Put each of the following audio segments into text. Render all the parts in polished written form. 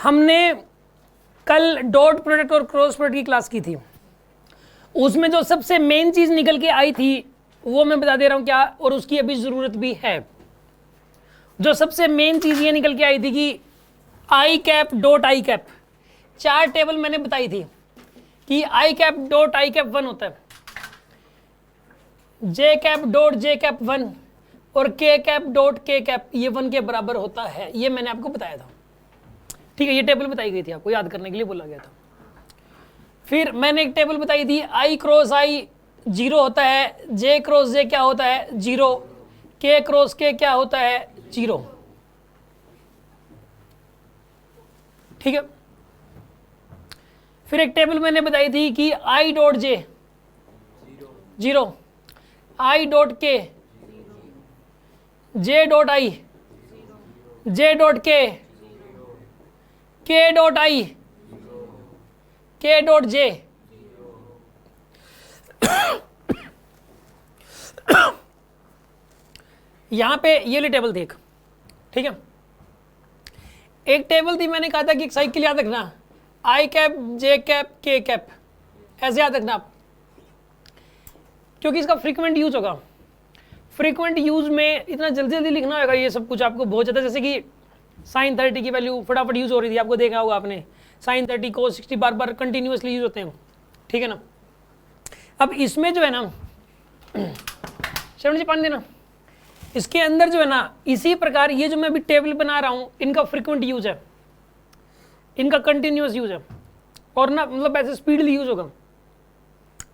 हमने कल dot product और क्रॉस प्रोडक्ट की क्लास की थी। उसमें जो सबसे मेन चीज निकल के आई थी वो मैं बता दे रहा हूं क्या, और उसकी अभी जरूरत भी है। जो सबसे मेन चीज ये निकल के आई थी कि I cap dot I cap, 4 table मैंने बताई थी कि I cap dot I cap 1 होता है, J cap dot J cap 1 और के कैप डॉट के कैप ये 1 के बराबर होता है। ये मैंने आपको बताया था, ठीक है। ये टेबल बताई गई थी, आपको याद करने के लिए बोला गया था। फिर मैंने एक टेबल बताई थी, आई क्रॉस आई 0 होता है, जे क्रॉस जे क्या होता है 0, के क्रॉस के क्या होता है 0, ठीक है। फिर एक टेबल मैंने बताई थी कि I dot J 0, I dot के, J dot I, J dot के डॉट आई, के डॉट जे, यहां पे ये वाली टेबल थी एक, ठीक है। एक टेबल थी, मैंने कहा था कि एक साइकिल याद रखना, आई कैप जे कैप के कैप, ऐसे याद रखना आप, क्योंकि इसका फ्रीक्वेंट यूज होगा। फ्रीक्वेंट यूज में इतना जल्दी जल्दी लिखना होगा ये सब कुछ आपको बहुत ज़्यादा, जैसे कि साइन 30 की वैल्यू फटाफट यूज हो रही थी, आपको देखा होगा आपने, साइन 30 को 60 बार बार कंटिन्यूसली यूज होते हैं, ठीक है ना। अब इसमें जो है ना, शरण जी पानी देना, इसके अंदर जो है ना, इसी प्रकार ये जो मैं अभी टेबल बना रहा हूं, इनका फ्रीक्वेंट यूज है, इनका कंटिन्यूस यूज है, और ना मतलब ऐसे स्पीडली यूज होगा,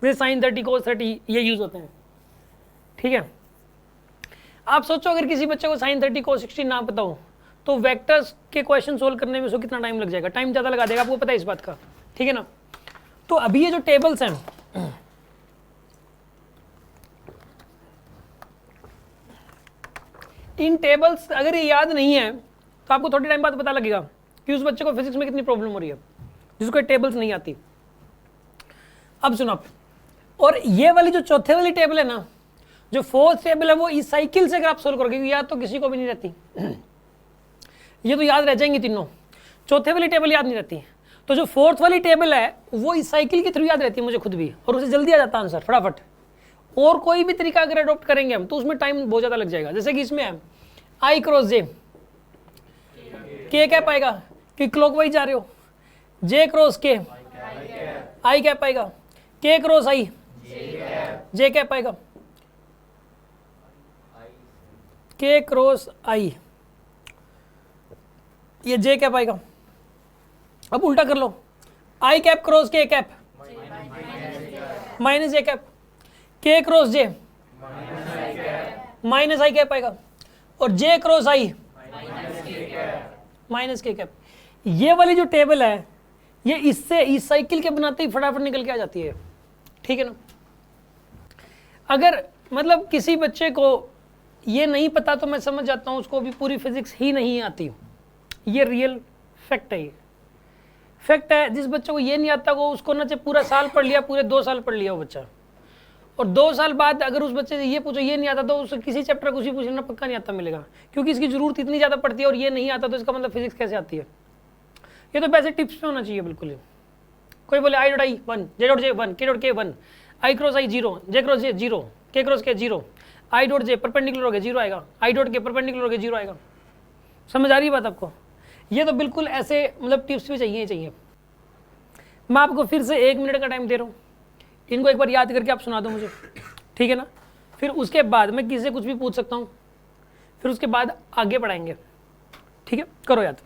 जैसे साइन 30 कोस 30 ये यूज होते हैं, ठीक है। आप सोचो अगर किसी बच्चे को साइन 30 कोस 60 ना पता हो तो वेक्टर्स के क्वेश्चन सोल्व करने में उसको कितना टाइम लग जाएगा, टाइम ज़्यादा लगा देगा, आपको पता है इस बात का, ठीक है ना। तो अभी ये जो टेबल्स हैं, इन टेबल्स अगर ये याद नहीं है तो आपको थोड़ी टाइम बाद पता लगेगा कि उस बच्चे को फिजिक्स में कितनी प्रॉब्लम हो रही है जिसको टेबल्स नहीं आती। अब सुनो आप, और ये वाली जो चौथे वाली टेबल है ना, जो फोर्थ टेबल है, वो इस साइकिल से अगर आप सोल्व करोगे, याद तो किसी को भी नहीं रहती, ये तो याद रह जाएंगी तीनों, चौथे वाली टेबल याद नहीं रहती। तो जो फोर्थ वाली टेबल है वो इस साइकिल के थ्रू याद रहती है मुझे खुद भी, और उसे जल्दी आ जाता है आंसर फटाफट। और कोई भी तरीका अगर अडॉप्ट करेंगे हम तो उसमें टाइम बहुत ज़्यादा लग जाएगा। जैसे कि इसमें है आई क्रॉस जे, के क्या पाएगा कि क्लॉकवाइज जा रहे हो, जे क्रॉस के आई क्या पाएगा, के क्रॉस आई जे क्या पाएगा, के क्रॉस आई ये जे क्या पाएगा। अब उल्टा कर लो, आई कैप क्रॉस के कैप माइनस जे कैप, के क्रॉस जे माइनस आई कैप आएगा, और जे क्रॉस आई माइनस के कैप। ये वाली जो टेबल है ये इससे इस साइकिल के बनाते ही फटाफट निकल के आ जाती है, ठीक है ना। अगर मतलब किसी बच्चे को ये नहीं पता तो मैं समझ जाता हूँ उसको भी पूरी फिजिक्स ही नहीं आती, ये रियल फैक्ट है। ये फैक्ट है, जिस बच्चे को ये नहीं आता वो उसको ना चाहे पूरा साल पढ़ लिया, पूरे 2 साल पढ़ लिया वो बच्चा, और 2 साल बाद अगर उस बच्चे से ये पूछो ये नहीं आता तो उसे किसी चैप्टर को उसी पूछना पक्का नहीं आता मिलेगा, क्योंकि इसकी जरूरत इतनी ज़्यादा पड़ती है, और ये नहीं आता तो इसका मतलब फिजिक्स कैसे आती है। ये तो वैसे टिप्स पे होना चाहिए बिल्कुल ही। कोई बोले आई डॉट आई 1, जे डॉट जे 1, के डॉट के 1, आई क्रॉस आई 0, जे क्रॉस जे 0, के क्रॉस के 0, आई डॉट जे परपेंडिकुलर हो गया 0 आएगा, आई डॉट के परपेंडिकुलर हो गया 0 आएगा। समझ आ रही है बात आपको। ये तो बिल्कुल ऐसे मतलब टिप्स भी चाहिए ही चाहिए। मैं आपको फिर से 1 मिनट का टाइम दे रहा हूँ, इनको एक बार याद करके आप सुना दो मुझे, ठीक है ना। फिर उसके बाद मैं किसी से कुछ भी पूछ सकता हूँ, फिर उसके बाद आगे बढ़ाएंगे, ठीक है। करो याद।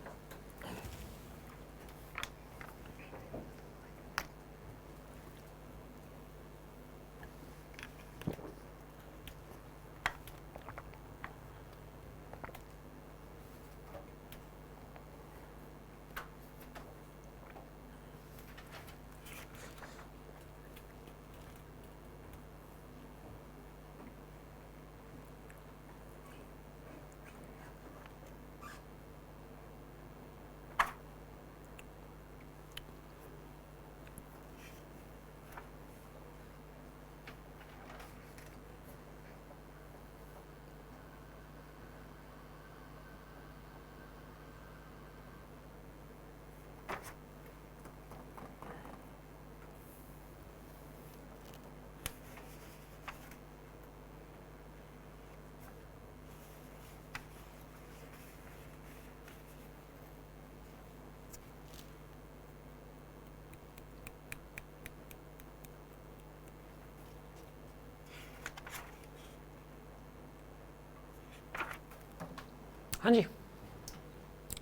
हाँ जी,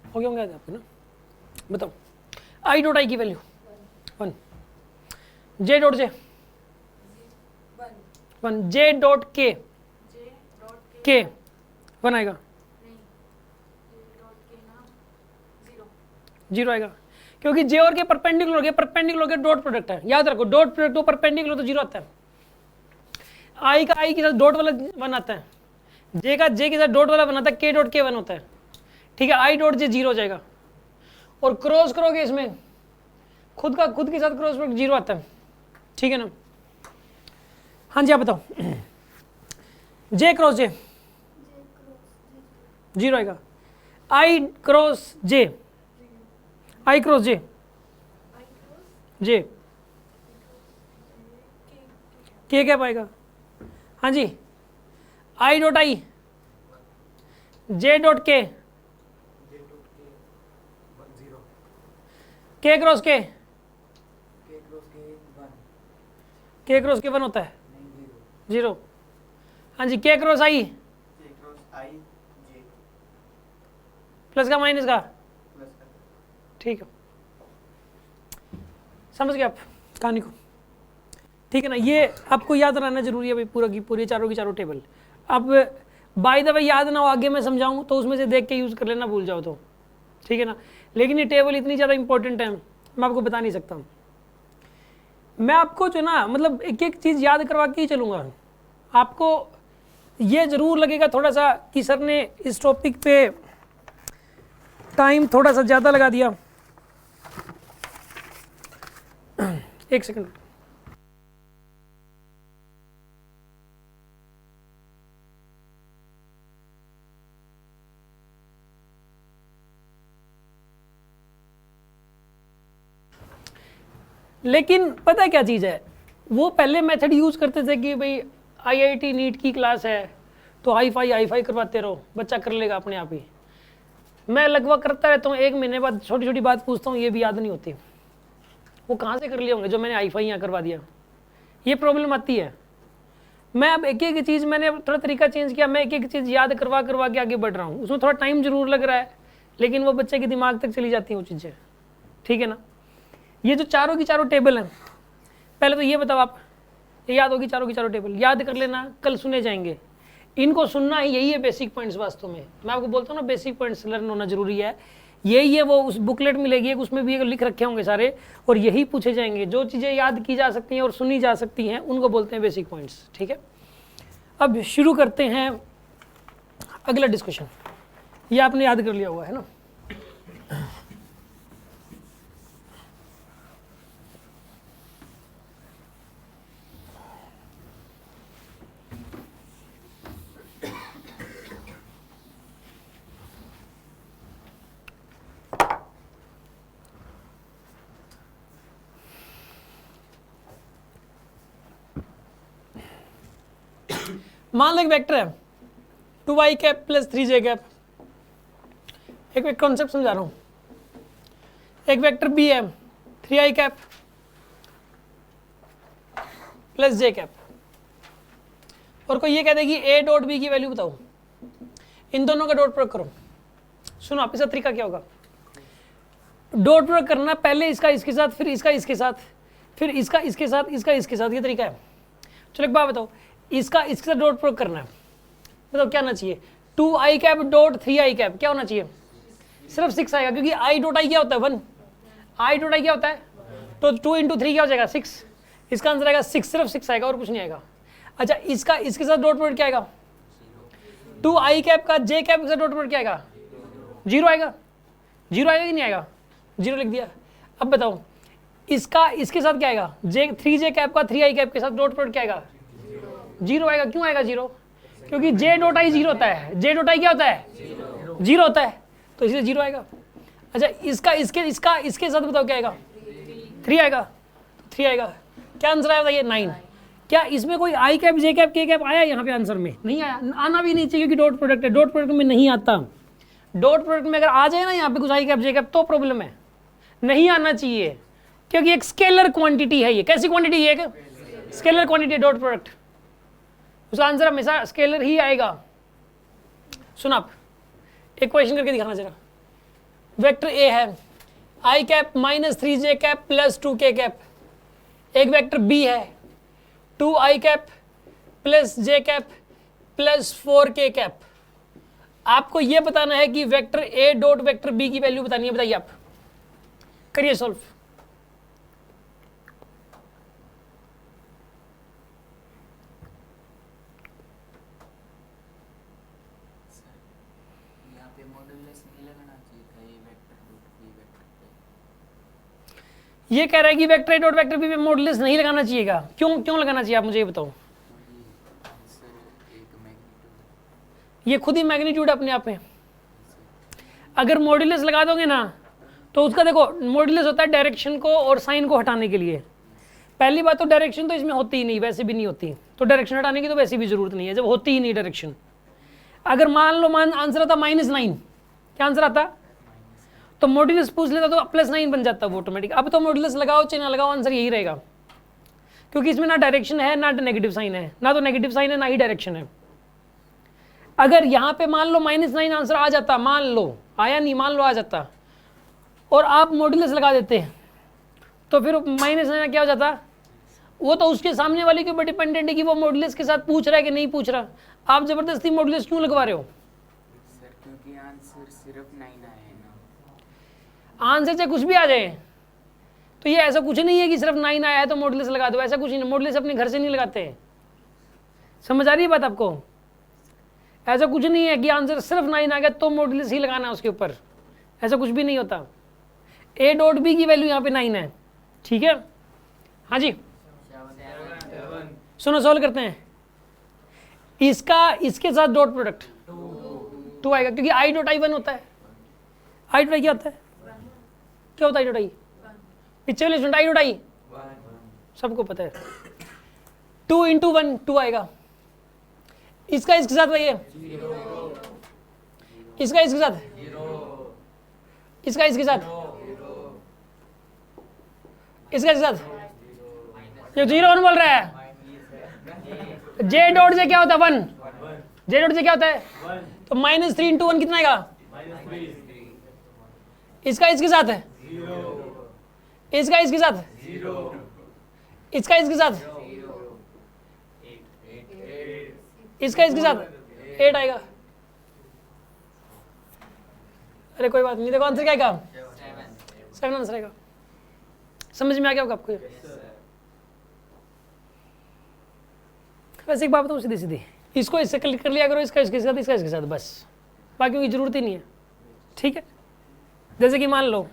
हो गया होंगे आपको ना। बताओ आई डॉट आई की वैल्यू 1, जे डॉट जे 1, जे डॉट के के 1 आएगा, 0 आएगा, क्योंकि जे और के परपेंडिकुलर हो गया, परपेंडिकुलर हो गया डॉट प्रोडक्ट है, याद रखो डॉट प्रोडक्ट तो परपेंडिकुलर तो 0 आता है। आई का आई के साथ डॉट वाला 1 आता है, जे का जे के साथ डॉट वाला 1 आता है, के डॉट के 1 होता है, ठीक है। आई डॉट जे 0 हो जाएगा, और क्रॉस करोगे इसमें खुद के साथ क्रॉस प्रोडक्ट 0 आता है, ठीक है ना। हाँ जी आप बताओ, जे क्रॉस जे 0 आएगा, आई क्रॉस जे, आई क्रॉस जे जे के क्या पाएगा, हाँ जी, I dot I J dot K cross K cross K 1 होता है, 0। हाँ जी, के क्रॉस आई प्लस का माइनस का, ठीक है, समझ गए आप कहानी को, ठीक है ना। ये आपको याद रहना जरूरी है भाई, पूरा की पूरी चारों की चारों टेबल। अब बाय द वे याद ना हो, आगे मैं समझाऊं तो उसमें से देख के यूज़ कर लेना, भूल जाओ तो, ठीक है ना। लेकिन ये टेबल इतनी ज़्यादा इंपॉर्टेंट है, मैं आपको बता नहीं सकता। मैं आपको जो ना मतलब एक एक चीज़ याद करवा के ही चलूँगा। आपको ये ज़रूर लगेगा थोड़ा सा कि सर ने इस टॉपिक पे टाइम थोड़ा सा ज़्यादा लगा दिया। एक सेकंड, लेकिन पता है क्या चीज़ है, वो पहले मेथड यूज़ करते थे कि भाई आईआईटी नीट की क्लास है तो हाई फाई करवाते रहो, बच्चा कर लेगा अपने आप ही। मैं लगभग करता रहता हूँ, 1 महीने बाद छोटी छोटी बात पूछता हूँ, ये भी याद नहीं होती, वो कहाँ से कर लिए होंगे जो मैंने हाई फाई यहाँ करवा दिया। ये प्रॉब्लम आती है। मैं अब एक एक चीज़ मैंने थोड़ा तरीका चेंज किया, मैं एक एक चीज़ याद करवा के आगे बढ़ रहा हूँ। उसमें थोड़ा टाइम जरूर लग रहा है, लेकिन वो बच्चे के दिमाग तक चली जाती हैं वो चीज़ें, ठीक है ना। ये जो चारों की चारों टेबल हैं, पहले तो ये बताओ आप, ये याद होगी चारों की चारों टेबल, याद कर लेना, कल सुने जाएंगे। इनको सुनना ही यही है बेसिक पॉइंट्स वास्तव में। मैं आपको बोलता हूँ ना, बेसिक पॉइंट्स लर्न होना जरूरी है। यही है, वो उस बुकलेट मिलेगी, उसमें भी लिख रखे होंगे सारे, और यही पूछे जाएंगे। जो चीज़ें याद की जा सकती हैं और सुनी जा सकती हैं उनको बोलते हैं बेसिक पॉइंट्स, ठीक है। अब शुरू करते हैं अगला डिस्कशन। ये आपने याद कर लिया हुआ है ना। मान लो एक वेक्टर है 2i cap plus 3j cap. एक कॉन्सेप्ट समझा रहा हूँ। एक वेक्टर b है 3i cap plus j cap, और कोई ये कह देगी a डॉट b की वैल्यू बताओ, इन दोनों का डॉट प्रोडक्ट करो। सुनो आप, इसका तरीका क्या होगा। डॉट प्रोडक्ट करना, पहले इसका इसके साथ, फिर इसका इसके साथ, फिर इसका इसके साथ, इसका इसके साथ, ये तरीका है। चलो एक बात बताओ, इसका इसके साथ डॉट प्रोडक्ट करना है, बताओ क्या होना चाहिए। 2i cap dot 3i cap क्या होना चाहिए, सिर्फ 6 आएगा, क्योंकि i डॉट आई क्या होता है 1, i डॉट आई क्या होता है, तो 2 इंटू 3 क्या हो जाएगा 6। इसका आंसर आएगा 6, सिर्फ 6 आएगा और कुछ नहीं आएगा। अच्छा, इसका इसके साथ डॉट प्रोडक्ट क्या आएगा, 2i कैप का j कैप के साथ डॉट प्रोडक्ट क्या आएगा, 0 आएगा। 0 आएगा कि नहीं आएगा, 0 लिख दिया। अब बताओ इसका इसके साथ क्या आएगा, 3j कैप का 3i कैप के साथ डॉट प्रोडक्ट क्या आएगा, 0 आएगा। क्यों आएगा 0, क्योंकि j डॉट आई 0 होता है, j डॉट आई क्या होता है 0 होता है, तो इसलिए 0 आएगा। अच्छा, इसका इसके साथ बताओ क्या आएगा, 3 आएगा, 3 आएगा। क्या आंसर आया ये 9। क्या इसमें कोई i cap j cap k cap आया यहाँ पे आंसर में, नहीं आया, आना भी नहीं चाहिए क्योंकि डॉट प्रोडक्ट है, डॉट प्रोडक्ट में नहीं आता। डॉट प्रोडक्ट में अगर आ जाए ना यहाँ पे कुछ i कैप j कैप तो प्रॉब्लम है, नहीं आना चाहिए, क्योंकि एक स्केलर क्वांटिटी है। ये कैसी क्वांटिटी है, एक स्केलर क्वांटिटी डॉट प्रोडक्ट, उसका आंसर हमेशा स्केलर ही आएगा। सुन आप, एक क्वेश्चन करके दिखाना जरा। वेक्टर ए है I cap minus 3j cap plus 2k cap. एक वेक्टर बी है 2i cap plus j cap plus 4k cap. आपको यह बताना है कि vector A dot vector B की वैल्यू बतानी है। बताइए आप, करिए सॉल्व। ये कह रहा है कि vector A dot vector B पे मॉडुलस नहीं लगाना चाहिएगा। क्यों लगाना चाहिए आप मुझे ये बताओ। ये खुद ही मैग्नीट्यूड अपने आप में। अगर मॉडुलस लगा दोगे ना तो उसका देखो, मॉडुलस होता है डायरेक्शन को और साइन को हटाने के लिए। पहली बात तो डायरेक्शन तो इसमें होती ही नहीं, वैसे भी नहीं होती, तो डायरेक्शन हटाने की तो वैसे भी जरूरत नहीं है जब होती ही नहीं डायरेक्शन। अगर मान लो आंसर आता -9, क्या आंसर आता तो मॉडुलस पूछ लेता तो +9 बन जाता वो ऑटोमेटिक। अब तो मॉडुलस लगाओ चाहे ना लगाओ आंसर यही रहेगा, क्योंकि इसमें ना डायरेक्शन है ना नेगेटिव साइन है, ना तो नेगेटिव साइन है ना ही डायरेक्शन है। अगर यहाँ पे मान लो -9 आंसर आ जाता, मान लो आया नहीं, मान लो आ जाता और आप मॉडुलस लगा देते तो फिर -9 क्या हो जाता। वो तो उसके सामने वाले के ऊपर डिपेंडेंट है कि वो मॉडुलस के साथ पूछ रहा है कि नहीं पूछ रहा। आप जबरदस्ती मॉडुलस क्यों लगवा रहे हो सर? क्योंकि आंसर सिर्फ 9 आया है ना। आंसर चाहे कुछ भी आ जाए तो ये ऐसा कुछ नहीं है कि सिर्फ 9 आया है तो मॉडुलस लगा दो, ऐसा कुछ नहीं। मॉडुलस अपने घर से नहीं लगाते, समझ आ रही है बात आपको। ऐसा कुछ नहीं है कि आंसर सिर्फ 9 आ गया तो मॉडुलस ही लगाना है उसके ऊपर, ऐसा कुछ भी नहीं होता। ए डॉट बी की वैल्यू यहाँ पे 9 है, ठीक है। हाँ जी, सुनो सॉल्व करते हैं। इसका इसके साथ डॉट प्रोडक्ट 2 आएगा, क्योंकि आई डॉट आई 1 होता है। आई डॉट आई क्या होता है, क्या होता है आई डॉट आई? पिक्चर स्टूडेंट, आई डॉट आई सबको पता है। 2 × 1 2 आएगा। इसका इसके साथ वही है, इसका इसके साथ, इसका इसके साथ, इसका इसके साथ। जो 0 1 बोल रहा है, जे डॉट से क्या होता है 1, जे डॉट से क्या होता है तो -3 × 1 कितना आएगा? इसका इसके साथ है, इसका इसके साथ, इसका इसके साथ, इसका इसके साथ 8 आएगा। अरे कोई बात नहीं, देखो आंसर क्या आएगा 7 आंसर आएगा। समझ में आ गया आपको? वैसे एक बात बताऊँ सीधी सीधी, इसको इससे क्लिक कर लिया करो, इसका इसके साथ, इसका इसके साथ, बस बाकी की जरूरत ही नहीं है, ठीक है। जैसे कि मान लो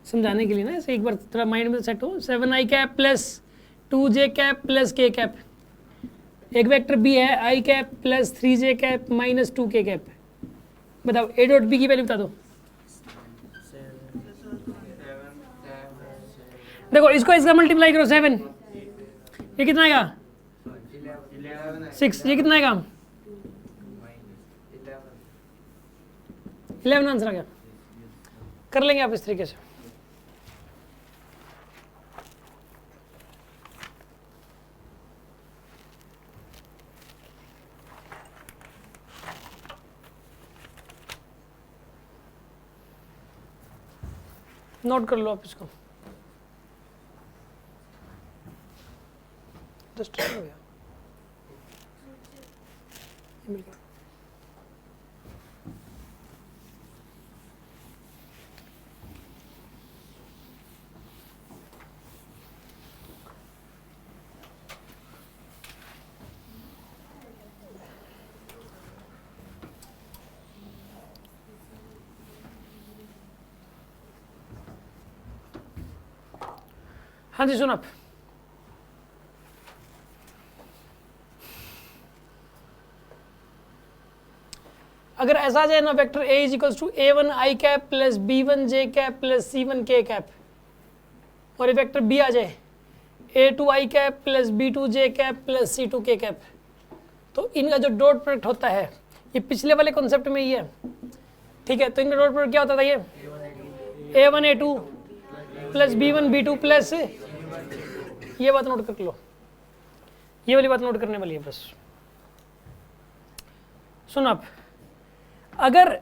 समझाने के लिए ना, ऐसे एक बार थोड़ा माइंड में सेट हो। 7i cap plus 2j cap plus k cap. एक वेक्टर b है i cap plus 3j cap minus 2k cap. बताओ a डॉट b की वैल्यू बता दो। देखो इसको इसका मल्टीप्लाई करो 7, ये कितना आएगा 6, ये कितना आएगा 11 आंसर आ गया। कर लेंगे आप इस तरीके से। नोट कर लो आप इसको, जस्ट हो गया। हाँ जी सुन आप, अगर ऐसा आ जाए ना vector a is equals to a1i cap plus b1j cap plus c1k cap, और वेक्टर b आ जाए a2i cap plus b2j cap plus c2k cap, तो इनका जो डॉट प्रोडक्ट होता है ये पिछले वाले कॉन्सेप्ट में ही है, ठीक है। तो इनका डॉट प्रोडक्ट क्या होता था, ये a1 a2 plus b1 b2 plus, ये बात नोट कर लो, ये वाली बात नोट करने वाली है बस। सुन आप, अगर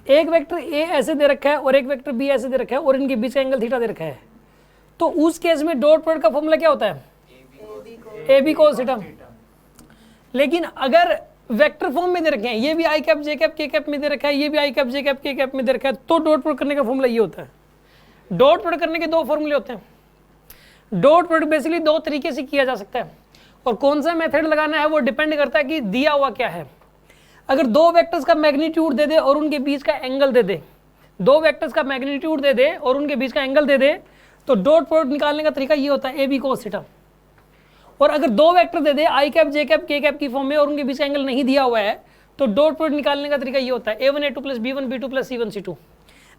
एक वेक्टर ए ऐसे दे रखा है और एक वेक्टर बी ऐसे दे रखा है और इनके बीच का एंगल थीटा दे रखा है, तो उस केस में डॉट प्रोडक्ट का फॉर्मूला क्या होता है? A B cos theta. लेकिन अगर वेक्टर फॉर्म में दे रखे हैं, ये भी आई कैप जे कैप के कैप में दे रखा है, ये भी आई कैप जे कैप के कैप में दे रखा है, तो डॉट प्रोडक्ट करने का फॉर्मूला ये होता है। डॉट प्रोडक्ट करने के दो फॉर्मूले होते हैं। डॉट प्रोडक्ट बेसिकली दो तरीके से किया जा सकता है, और कौन सा मेथड लगाना है वो डिपेंड करता है कि दिया हुआ क्या है। अगर दो वेक्टर्स का मैग्नीट्यूड दे दे और उनके बीच का एंगल दे दे, दो वेक्टर्स का मैग्नीट्यूड दे दे और उनके बीच का एंगल दे दे, तो डॉट प्रोडक्ट निकालने का तरीका ये होता है ए बी कोस थीटा। और अगर दो वेक्टर दे दे आई कैप जे कैप के कैप की फॉर्म में और उनके बीच का एंगल नहीं दिया हुआ है, तो डॉट प्रोडक्ट निकालने का तरीका ये होता है a1 a2 plus b1 b2 plus c1 c2।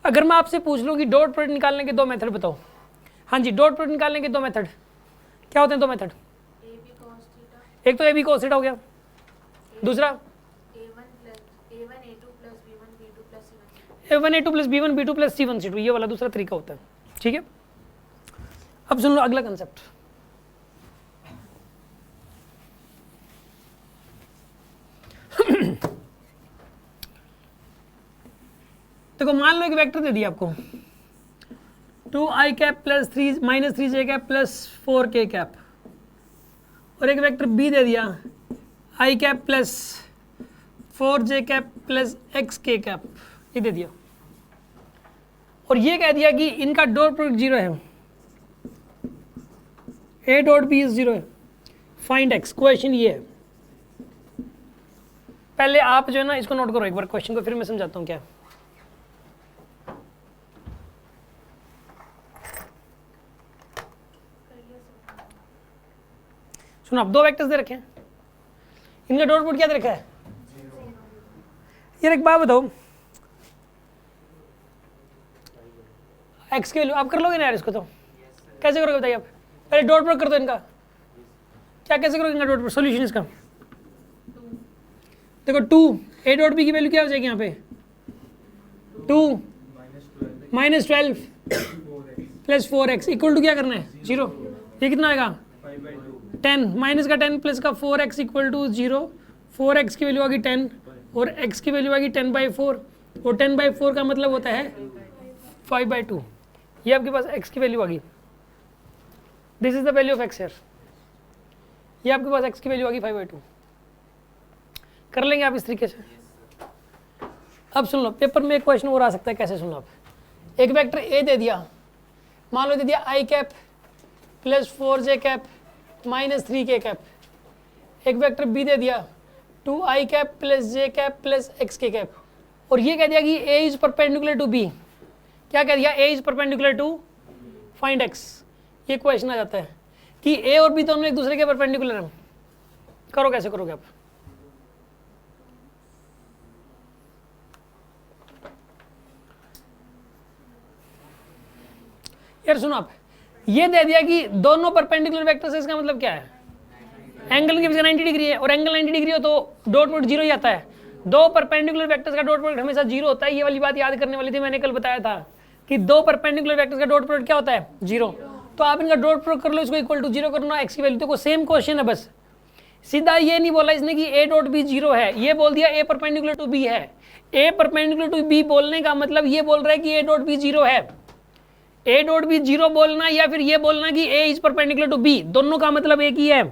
अगर मैं आपसे पूछ लूँ कि डॉट प्रोडक्ट निकालने के दो मेथड बताओ, हाँ जी, डॉट प्रोडक्ट निकालने के दो मेथड क्या होते हैं? दो मेथड, एक तो ए बी कोस थीटा हो गया, दूसरा a1 a2 plus b1 b2 plus c1 c2, ये वाला दूसरा तरीका होता है। ठीक है, अब सुन लो अगला कंसेप्ट। देखो, मान लो एक वेक्टर दे दिया आपको 2i cap plus 3 minus 3j cap plus 4k cap, और एक वेक्टर b दे दिया i cap plus 4j cap plus xk cap, ये दे दिया, और ये कह दिया कि इनका डॉट प्रोडक्ट 0 है, a डॉट b इज 0 है, फाइंड x। क्वेश्चन ये है, पहले आप जो है ना इसको नोट करो एक बार क्वेश्चन को, फिर मैं समझाता हूँ क्या है। सुनो, आप दो वेक्टर्स दे रखे हैं, इनका डॉट प्रोडक्ट क्या दे रखा है? यार एक बात बताओ, एक्स की वैल्यू आप कर लोगे ना यार इसको? तो कैसे करोगे बताइए आप? पहले डॉट प्रोडक्ट कर दो इनका, क्या कैसे करोगे इनका डॉट प्रोडक्ट? सॉल्यूशन इसका देखो, 2 a डॉट b की वैल्यू क्या हो जाएगी यहाँ पे? 2 minus 12 plus 4x equal to क्या करना है? 0। ये कितना आएगा? 10 माइनस का 10 प्लस का 4x इक्वल टू 0। 4x की वैल्यू आ गई 10 और x की वैल्यू आ गई 10/4, और 10/4 का मतलब होता है 5/2। ये आपके पास x की वैल्यू आ गई, this is the value of x here. ये आपके पास x की वैल्यू आ गई 5/2। कर लेंगे आप इस तरीके से। अब सुन लो, पेपर में एक क्वेश्चन और आ सकता है, कैसे सुन लो आप, एक वेक्टर a दे दिया, मान लो दे दिया i cap plus 4j cap minus 3k cap, एक वेक्टर b दे दिया 2i cap plus j cap plus xk cap, और ये कह दिया कि a is perpendicular to b। क्या कह दिया? a is perpendicular to find x। ये क्वेश्चन आ जाता है कि a और b दोनों एक दूसरे के परपेंडिकुलर हैं। करो, कैसे करोगे आप? यार सुनो आप, ये दे दिया कि दोनों परपेंडिकुलर वेक्टर्स है, इसका मतलब क्या है? एंगल की वजह 90 डिग्री है, और एंगल 90 डिग्री हो तो डॉट प्रोडक्ट 0 ही आता है। दो परपेंडिकुलर वेक्टर्स का डॉट प्रोडक्ट हमेशा 0 होता है। ये वाली बात याद करने वाली थी, मैंने कल बताया था कि दो परपेंडिकुलर वेक्टर्स का डॉट प्रोडक्ट क्या होता है? 0। तो आप इनका डॉट प्रोडक्ट कर लो, इसको इक्वल टू 0 करना, एक्स की वैल्यू। देखो सेम क्वेश्चन है, बस सीधा ये नहीं बोला इसने कि a डॉट b 0 है, ये बोल दिया a परपेंडिकुलर टू b है। a परपेंडिकुलर टू b बोलने का मतलब ये बोल रहा है कि a डॉट b 0 है। a डॉट b 0 बोलना या फिर ये बोलना कि a is perpendicular to b, दोनों का मतलब एक ही है।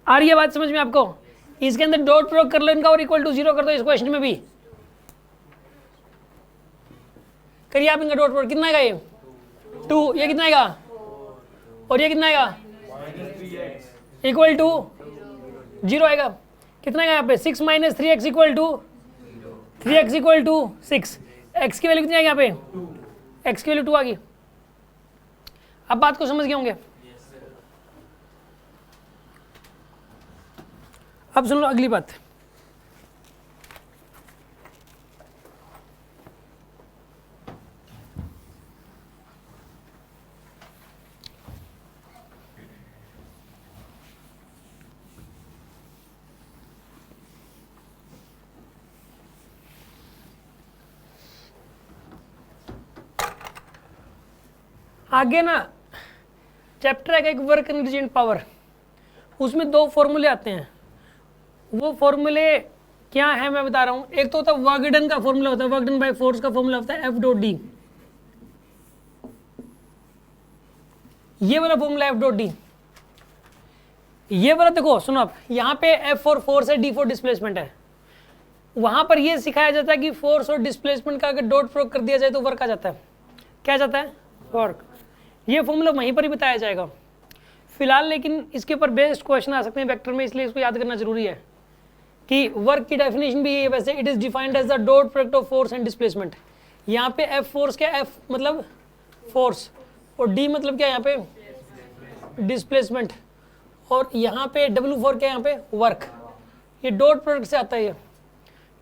आ रही है बात समझ में आपको? इसके अंदर डॉट प्रोडक्ट कर लो इनका और इक्वल टू 0 कर दो इस क्वेश्चन में भी। करिए आप इनका डॉट प्रोडक्ट, कितना आएगा? ये 2, ये कितना आएगा? और ये कितना आएगा? इक्वल टू 0 आएगा। कितना आएगा यहाँ पे? 6 minus 3x equal to 3x equal to 6। x की वैल्यू कितनी आएगी यहाँ पे? x की वैल्यू 2 आ गई। अब बात को समझ गए होंगे। अब सुन लो अगली बात। आगे ना चैप्टर है एक वर्क एनर्जी एंड पावर, उसमें 2 फॉर्मूले आते हैं। वो फॉर्मूले क्या है मैं बता रहा हूं। एक तो होता है वर्क डन का फॉर्मूला होता है, वर्क डन बाय फोर्स का फॉर्मूला होता है एफ डॉट डी, ये वाला फॉर्मूला एफ डॉट डी। ये वाला देखो सुनो आप, यहाँ पे एफ फॉर फोर्स है, डी फॉर डिस्प्लेसमेंट है। वहां पर ये सिखाया जाता है कि फोर्स और डिस्प्लेसमेंट का अगर डॉट प्रयोग कर दिया जाए तो वर्क आ जाता है। क्या आ जाता है? वर्क। ये फॉर्मूला वहीं पर ही बताया जाएगा फिलहाल, लेकिन इसके ऊपर बेस्ड क्वेश्चन आ सकते हैं वेक्टर में, इसलिए इसको याद करना जरूरी है कि वर्क की डेफिनेशन भी है वैसे, it is defined as the dot product of force and displacement. यहाँ पे एफ फोर्स क्या, एफ मतलब फोर्स और डी मतलब क्या यहाँ पे डिस्प्लेसमेंट, और यहाँ पे डब्ल्यू फॉर क्या यहाँ पे वर्क। ये डॉट प्रोडक्ट से आता है ये,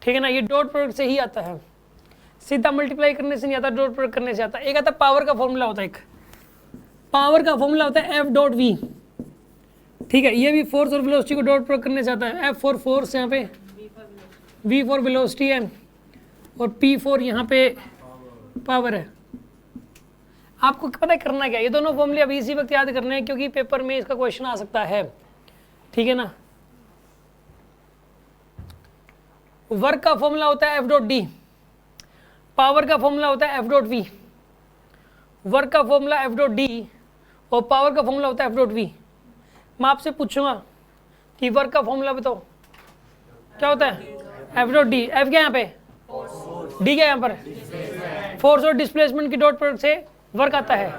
ठीक है ना, ये डॉट प्रोडक्ट से ही आता है, सीधा मल्टीप्लाई करने से नहीं आता, डॉट प्रोडक्ट करने से आता है। एक आता है पावर का फॉर्मूला होता है, एक पावर का फॉर्मूला होता है एफ डॉट वी, ठीक है, ये भी फोर्स और वेलोसिटी को डॉट प्रोडक्ट करने से आता है। एफ फॉर फोर्स यहाँ पे, वी फॉर वेलोसिटी है, और पी फॉर यहाँ पे पावर है। आपको पता है करना क्या, ये दोनों फॉर्मूले अभी इसी वक्त याद करने हैं क्योंकि पेपर में इसका क्वेश्चन आ सकता है, ठीक है ना। वर्क का फॉर्मूला होता है एफ डॉट डी, पावर का फॉर्मूला होता है एफ डॉट वी। वर्क का फॉर्मूला एफ डॉट डी और पावर का फॉर्मूला होता है एफ डॉट वी। मैं आपसे पूछूंगा कि वर्क का फॉर्मूला बताओ क्या होता है, एफ डॉट डी। एफ क्या यहाँ पे, डी क्या यहाँ पर, फोर्स और डिस्प्लेसमेंट की डॉट प्रोडक्ट से वर्क आता है।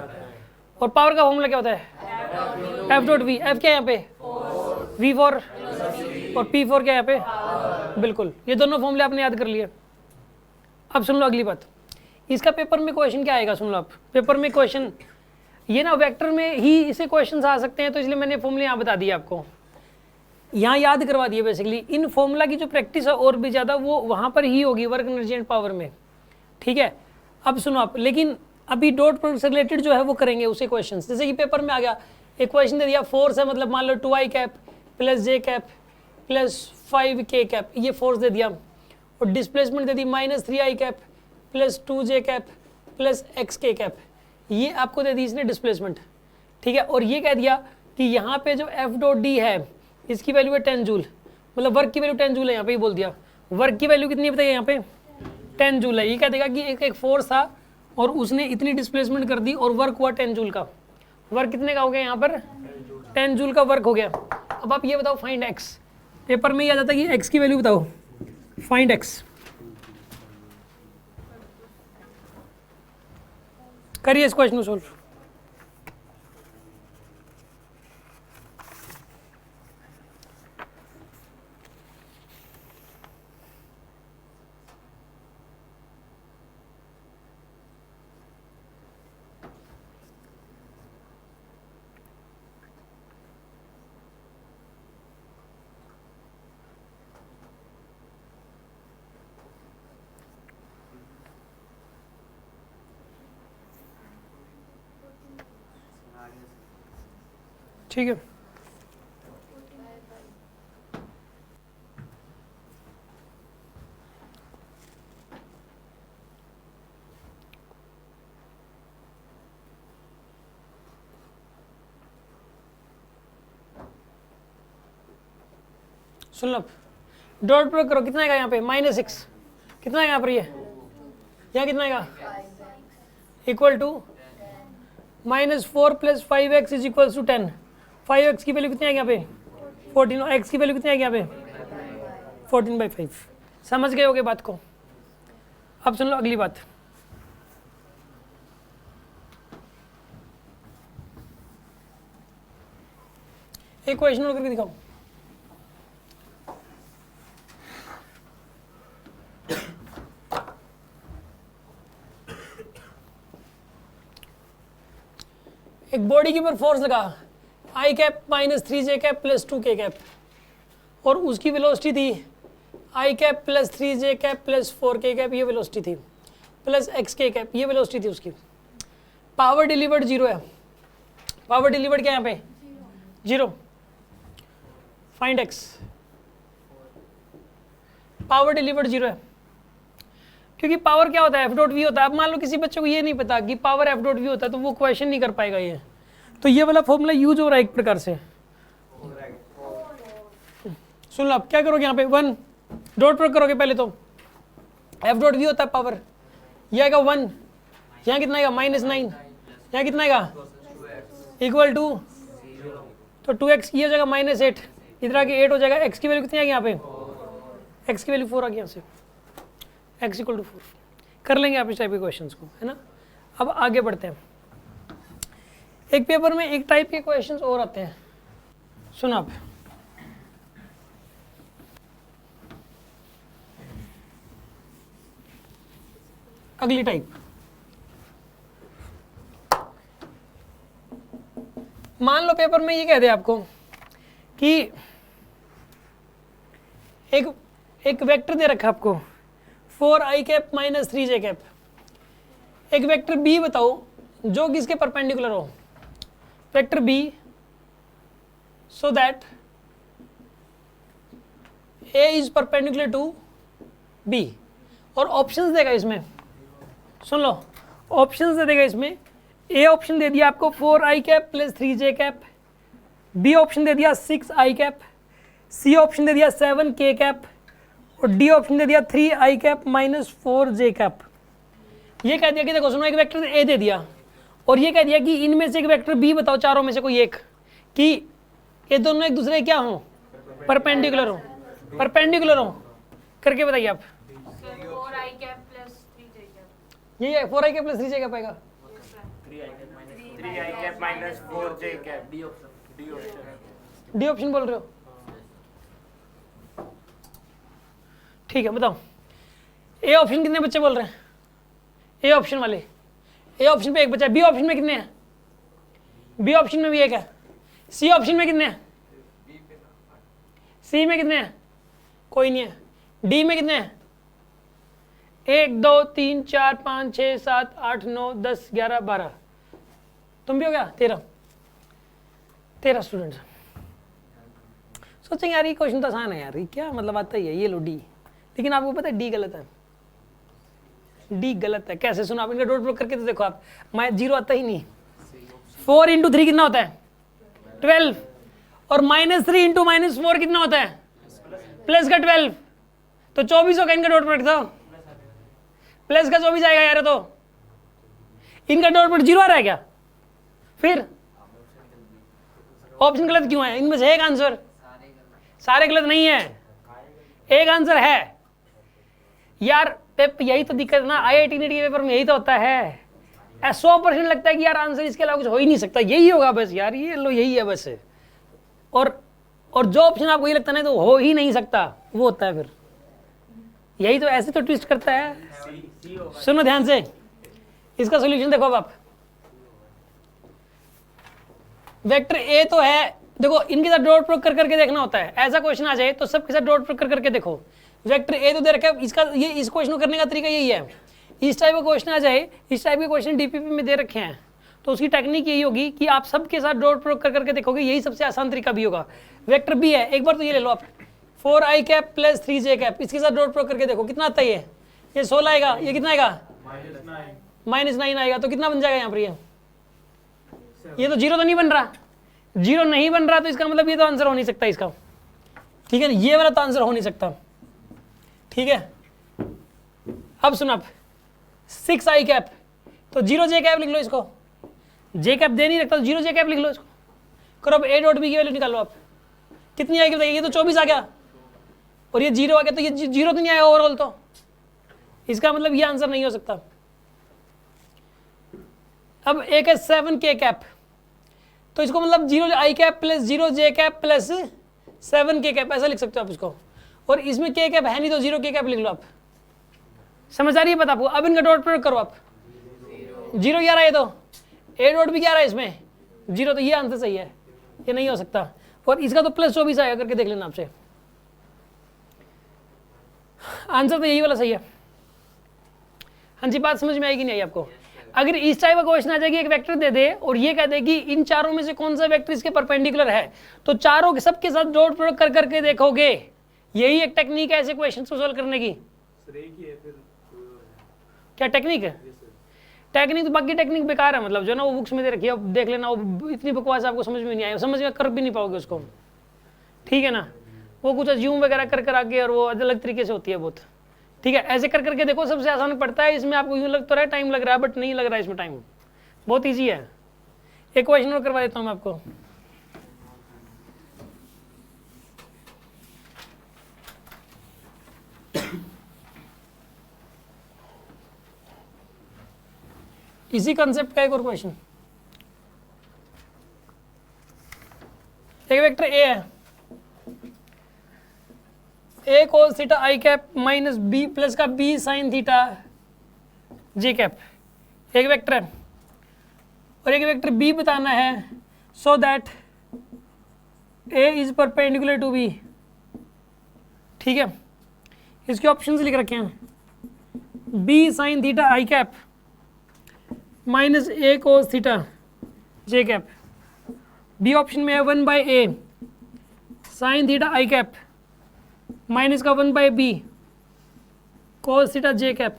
और पावर का फॉर्मूला क्या होता है, एफ डॉट वी। एफ क्या यहाँ पे, वी फॉर, और पी फॉर क्या यहाँ पे, बिल्कुल, ये दोनों फॉर्मूले आपने याद कर लिए। अब सुन लो अगली बात, इसका पेपर में क्वेश्चन क्या आएगा, सुन लो आप। पेपर में क्वेश्चन ये ना वेक्टर में ही इसे क्वेश्चन आ सकते हैं, तो इसलिए मैंने फॉर्मूले यहाँ बता दिए आपको, यहाँ याद करवा दिए। बेसिकली इन फॉर्मूला की जो प्रैक्टिस है और भी ज़्यादा वो वहाँ पर ही होगी, वर्क एनर्जी एंड पावर में, ठीक है। अब सुनो आप, लेकिन अभी डॉट प्रोडक्ट से रिलेटेड जो है वो करेंगे उसे क्वेश्चन। जैसे कि पेपर में आ गया एक क्वेश्चन दे दिया, फोर्स है मतलब मान लो 2i कैप प्लस जे कैप प्लस 5k कैप, ये फोर्स दे दिया, और डिस्प्लेसमेंट दे दी -3i cap plus 2j cap plus xk cap, ये आपको दे दी इसने डिस्प्लेसमेंट, ठीक है। और ये कह दिया कि यहाँ पे जो एफ डॉट डी है इसकी वैल्यू है 10 जूल, मतलब वर्क की वैल्यू 10 जूल है, यहाँ पे ही बोल दिया। वर्क की वैल्यू कितनी बताइए यहाँ पे 10 जूल है। ये कह देगा कि एक फोर्स था और उसने इतनी डिस्प्लेसमेंट कर दी और वर्क हुआ 10 जूल का। वर्क कितने का हो गया यहाँ पर 10 जूल का वर्क हो गया। अब आप ये बताओ फाइंड एक्स, पेपर में ही आ जाता है कि एक्स की वैल्यू बताओ, फाइंड एक्स। करिए इस क्वेश्चन को सोल्व। ठीक है, सुन लो, डॉट प्रोडक्ट करो, कितना आएगा यहाँ पे -6, कितना आएगा यहाँ पर, ये यहाँ कितना आएगा equal to -4 + 5x is equal to 10। 5x की वैल्यू कितनी आएगी यहाँ पे 14, और x की वैल्यू कितनी आएगी यहाँ पे 14/5। समझ गए होगे बात को। अब सुन लो अगली बात, एक क्वेश्चन और करके दिखाओ। एक बॉडी के ऊपर फोर्स लगा i cap -3j cap plus 2k cap, और उसकी वेलोसिटी थी i cap plus 3j cap plus 4k cap, ये वेलोसिटी थी, प्लस xk कैप, ये वेलोसिटी थी उसकी। पावर डिलीवर्ड 0 है, पावर डिलीवर्ड क्या है यहाँ पे 0। फाइंड x, पावर डिलीवर्ड 0 है, क्योंकि पावर क्या होता है f डॉट वी होता है। अब मान लो किसी बच्चे को ये नहीं पता कि पावर f डॉट वी होता है, तो वो क्वेश्चन नहीं कर पाएगा ये, तो ये वाला फॉर्मूला यूज हो रहा है एक प्रकार से। सुन लो आप क्या करोगे यहाँ पे 1 डॉट प्रोडक्ट करोगे पहले तो एफ डॉट वी होता है पावर, ये आएगा 1, यहाँ कितना आएगा -9, यहाँ कितना आएगा इक्वल टू, तो 2x ये हो जाएगा -8, इधर आके 8 हो जाएगा, x की वैल्यू कितनी आ गई यहाँ पे, x की वैल्यू 4 आ गई यहाँ से, x = 4। कर लेंगे आप इस टाइप के क्वेश्चंस को, है ना। अब आगे बढ़ते हैं, एक पेपर में एक टाइप के क्वेश्चंस और आते हैं, सुनो आप। अगली टाइप, मान लो पेपर में ये कह दे आपको कि एक वेक्टर दे रखा आपको 4i कैप - 3j कैप, एक वेक्टर b बताओ जो कि इसके परपेंडिकुलर हो, vector b so that a is perpendicular to b, और ऑप्शंस देगा इसमें, सुन लो ऑप्शंस दे देगा इसमें। ए ऑप्शन दे दिया आपको 4i cap + 3j cap, B option दे दिया 6i कैप, सी ऑप्शन दे दिया 7k कैप, और डी ऑप्शन दे दिया 3i कैप - 4j कैप। ये कह दिया कि देखो सुनो, एक वेक्टर ए दे दिया और ये कह दिया कि इनमें से एक वेक्टर बी बताओ, चारों में से कोई एक, कि ये दोनों एक दूसरे क्या हो, परपेंडिकुलर हो, परपेंडिकुलर हो करके बताइए आप। 4i कैप + 3j कैप, ये 4i कैप + 3j कैप आएगा, 3i cap - 4j cap, D option बोल रहे हो, ठीक है बताओ। ए ऑप्शन कितने बच्चे बोल रहे हैं, ए ऑप्शन वाले, ए ऑप्शन पे एक बच्चा है, बी ऑप्शन में कितने हैं, बी ऑप्शन में भी एक है, सी ऑप्शन में कितने हैं, सी में कितने हैं, कोई नहीं है, डी में कितने हैं, 1 2 3 4 5 6 7 8 9 10 11 12, तुम भी हो गया 13 स्टूडेंट्स। सोचेंगे यार ये क्वेश्चन तो आसान है यार, ये क्या मतलब आता ही है, ये लो डी, लेकिन आपको पता है डी गलत है, डी गलत है। कैसे, सुनो आप इनका डॉट प्रोडक्ट करके तो देखो आप, -0 आता ही नहीं, 4 × 3 कितना होता है 12, और -3 × -4 कितना होता है प्लस का 12, तो 24 होगा इनका डॉट प्रोडक्ट, तो प्लस का 24 आएगा यार, तो इनका डॉट प्रोडक्ट 0 आ रहा है क्या, फिर ऑप्शन गलत क्यों है, इनमें से एक आंसर, सारे गलत नहीं है, एक आंसर है यार। यही तो दिक्कत है ना, IIT नीट के पेपर में यही तो होता है, 100% लगता है कि यार आंसर इसके अलावा कुछ हो ही नहीं सकता, यही होगा बस यार, ये लो यही है बस, और जो ऑप्शन आपको ये लगता नहीं तो हो ही नहीं सकता, वो होता है फिर, यही तो, ऐसे तो ट्विस्ट करता है। सुनो ध्यान से, इसका सॉल्यूशन देखो अब आप, वेक्टर ए तो है, देखो इनके साथ डॉट प्रोडक्ट कर करके देखना होता है, ऐसा क्वेश्चन आ जाए तो सबके साथ डॉट प्रोडक्ट कर करके देखो। वेक्टर ए तो दे रखा है, इसका ये इस क्वेश्चन को करने का तरीका यही है, इस टाइप का क्वेश्चन आ जाए, इस टाइप के क्वेश्चन डीपीपी में दे रखे हैं, तो उसकी टेक्निक यही होगी कि आप सबके साथ डॉट प्रोडक्ट कर करके देखोगे, यही सबसे आसान तरीका भी होगा। वेक्टर बी है, एक बार तो ये ले लो आप, 4i कैप + 3j कैप, इसके साथ डॉट प्रोडक्ट करके देखो कितना आता है, ये 16 आएगा, ये कितना आएगा -9 आएगा, तो कितना बन जाएगा यहाँ पर, ये तो 0 तो नहीं बन रहा, 0 नहीं बन रहा, तो इसका मतलब ये तो आंसर हो नहीं सकता इसका, ठीक है ना, ये वाला तो आंसर हो नहीं सकता, ठीक है। अब सुन आप, 6i कैप, तो 0j कैप लिख लो इसको, j कैप दे नहीं रखता तो 0j कैप लिख लो इसको, करो अब a डॉट b की वैल्यू निकालो आप, कितनी आएगी बताइए, ये तो 24 आ गया और ये 0 आ गया, तो ये 0 तो नहीं आएगा ओवरऑल, तो इसका मतलब ये आंसर नहीं हो सकता। अब एक है 7k कैप, तो इसको मतलब 0i cap + 0j cap + 7k cap, ऐसा लिख सकते हो आप इसको, और इसमें k कैप है नहीं तो 0k कैप लिख लो आप, समझ आ रही है बात आपको। अब इनका डॉट प्रोडक्ट करो आप, 0 क्या रहा है, तो a डॉट भी क्या रहा है इसमें 0, तो ये आंसर सही है, ये नहीं हो सकता, और इसका तो +24 आएगा, करके देख लेना आपसे, आंसर तो यही वाला सही है। हाँ जी, बात समझ में आएगी नहीं आई आपको। अगर इस टाइप का क्वेश्चन आ जाएगी, एक वेक्टर दे दे और ये कह दे कि इन चारों में से कौन सा वेक्टर इसके परपेंडिकुलर है, तो चारों के सबके साथ डॉट प्रोडक्ट कर करके देखोगे, यही एक टेक्निक है ऐसे क्वेश्चन को सोल्व करने की। क्या टेक्निक है? टेक्निक तो बाकी टेक्निक बेकार है, मतलब जो ना वो बुक्स में दे रखी है, अब देख लेना, वो इतनी बकवास आपको समझ में नहीं आएगी, समझ में कर भी नहीं पाओगे उसको, ठीक है ना, वो कुछ अज्यूम वगैरह कर आके और वो अलग तरीके से होती है बहुत। ठीक है, ऐसे कर करके देखो, सबसे आसान पड़ता है। इसमें आपको यूँ लग तो रहा है टाइम लग रहा है, बट नहीं लग रहा है इसमें टाइम, बहुत ईजी है। एक क्वेश्चन और करवा देता हूँ मैं आपको। इसी कंसेप्ट का एक और क्वेश्चन। एक वेक्टर ए है, A cos theta I cap minus B plus का B sine theta J cap, एक वेक्टर है। और एक वेक्टर बी बताना है, so that A is perpendicular to B. ठीक है, इसके ऑप्शंस लिख रखे हैं, B sine theta I cap minus A cos theta J cap. B option में है 1/a sine theta I cap minus का 1/b cos theta J cap.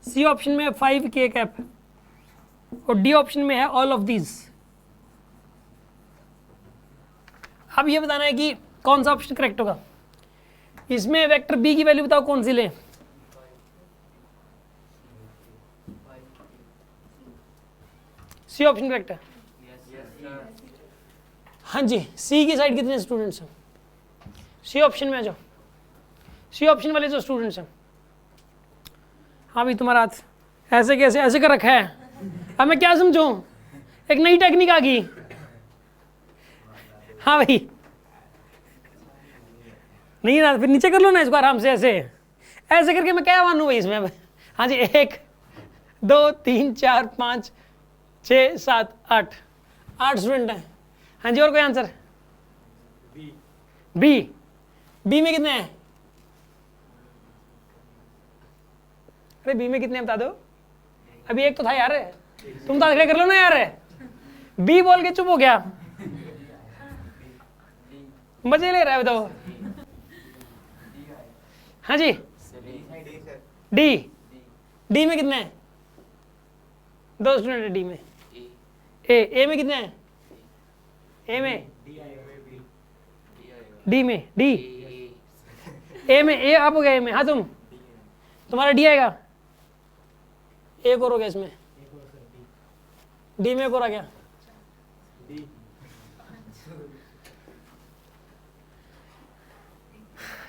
C option में है 5k कैप और डी ऑप्शन में है ऑल ऑफ दीज। अब ये बताना है कि कौन सा ऑप्शन करेक्ट होगा। इसमें वेक्टर बी की वैल्यू बताओ कौन सी ले। सी ऑप्शन करेक्ट है। हाँ जी, सी की साइड कितने स्टूडेंट्स हैं? सी ऑप्शन में आ जाओ, सी ऑप्शन वाले जो स्टूडेंट्स हैं। हाँ भाई, तुम्हारा हाथ ऐसे कैसे ऐसे कर रखा है, अब मैं क्या समझूं? एक नई टेक्निक आ गई। हाँ भाई, नहीं ना, फिर नीचे कर लो ना इसको आराम से, ऐसे ऐसे करके मैं क्या मानूं भाई इसमें। हाँ जी, 1 2 3 4 5 6 7 8 स्टूडेंट हैं। हाँ जी, और कोई आंसर? बी में कितने हैं? अरे बी में कितने हैं बता दो। अभी एक तो था यार, तुम तो आखिर कर लो ना यार। बी बोल के चुप हो गया, मजे ले रहा है, बताओ। हाँ जी, डी में कितने हैं? 2 स्टूडेंट है डी में। ए में कितने हैं? ए में डी में ए में ए आप हो गया ए में। हाँ, तुम्हारा डी आएगा, एक और हो गया इसमें, डी में एक और आ गया।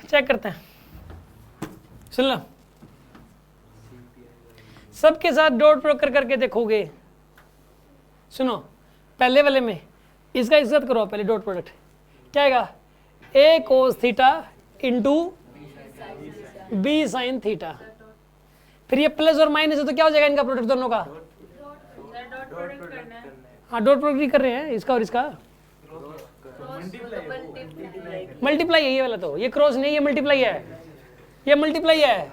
चेक करते हैं, सुन लो। सबके साथ डॉट प्रोडक्ट कर करके देखोगे। सुनो, पहले वाले में इसका इज्जत करो, पहले डॉट प्रोडक्ट क्या आएगा? A cos theta into B sine theta. फिर ये प्लस और माइनस है तो क्या हो जाएगा इनका प्रोडक्ट दोनों का? डॉट प्रोडक्ट करना है। हाँ, डॉट प्रोडक्ट ही कर रहे हैं, इसका और इसका मल्टीप्लाई है। ये वाला तो, ये क्रॉस नहीं, ये मल्टीप्लाई है, ये मल्टीप्लाई है।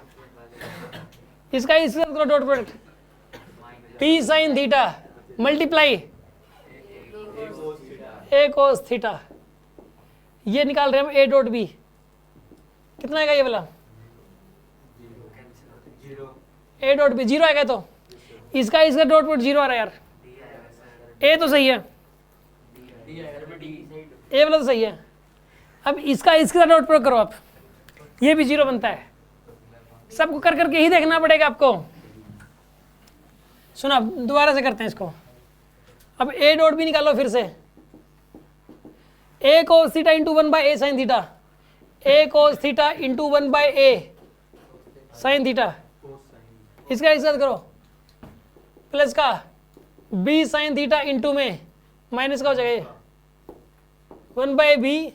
इसका इज्जत करो dot product, P sine theta multiply A cos theta. ये निकाल रहे हैं हम ए डॉट बी, कितना आएगा ये वाला? ए डॉट बी 0 आएगा, तो इसका डॉट प्रोडक्ट 0 आ रहा है यार। ए तो सही है, ए वाला तो सही है। अब इसका डॉट प्रोडक्ट करो आप, ये भी 0 बनता है। सबको कर करके ही देखना पड़ेगा आपको। सुना, दोबारा से करते हैं इसको। अब ए डॉट बी निकालो फिर से, A cos theta into 1/a sine theta, A cos theta into 1/a sine theta. इसका इज्जत करो, प्लस का b साइन थीटा इंटू में माइनस का हो जाएगा 1/b